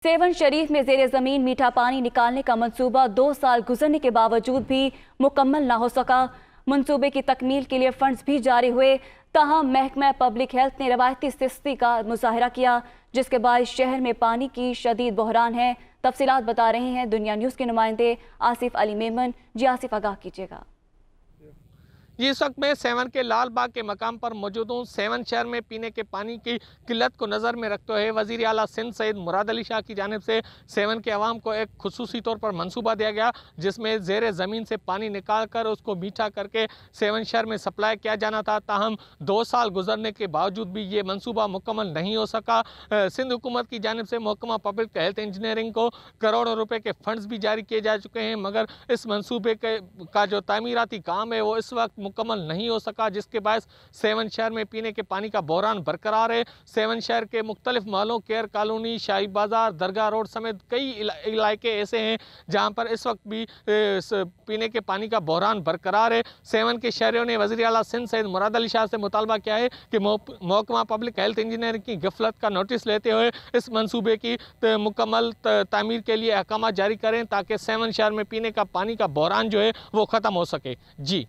Seven शरीफ में ज़ेरे ज़मीन मीठा पानी निकालने का मंसूबा 2 साल गुजरने के बावजूद भी मुकम्मल ना हो सका। मंसूबे की तकमील के लिए फंड्स भी जारी हुए, ताहम महकमा पब्लिक हेल्थ ने रवायती सुस्ती का मुजाहरा किया, जिसके बाद शहर में पानी की शदीद बहरान है। तफसीलात बता रहे हैं दुनिया न्यूज़ के नुमाइंदे आसिफ अली मेमन। जी आसिफ, आगाह कीजिएगा। इस वक्त मैं सेवन के लाल बाग के मकाम पर मौजूद हूँ। सेवन शहर में पीने के पानी की किल्लत को नज़र में रखते हुए वज़ीर आला सिंध सैयद मुराद अली शाह की जानिब से सेवन के अवाम को एक खुसूसी तौर पर मंसूबा दिया गया, जिसमें ज़ेरे ज़मीन से पानी निकाल कर उसको मीठा करके सेवन शहर में सप्लाई किया जाना था। ताहम 2 साल गुजरने के बावजूद भी ये मंसूबा मुकम्मल नहीं हो सका। सिंध हुकूमत की जानिब से महकमा पब्लिक हेल्थ इंजीनियरिंग को करोड़ों रुपए के फंड्स भी जारी किए जा चुके हैं, मगर इस मंसूबे का जो तामीराती काम है वो इस वक्त मुकम्मल नहीं हो सका, जिसके बायस सेवन शहर में पीने के पानी का बहरान बरकरार है। सेवन शहर के मुख्तलिफ महलों, केयर कॉलोनी, शाही बाजार, दरगाह रोड समेत कई इलाके ऐसे हैं जहाँ पर इस वक्त भी पीने के पानी का बहरान बरकरार है। सेवन के शहरियों ने वज़ीर आला सिंध सैयद मुराद अली शाह से मुतालबा किया है कि महकमा पब्लिक हेल्थ इंजीनियरिंग की गफलत का नोटिस लेते हुए इस मंसूबे की मुकम्मल तामीर के लिए अहकाम जारी करें, ताकि सेवन शहर में पीने का पानी का बहरान जो है वो ख़त्म हो सके। जी।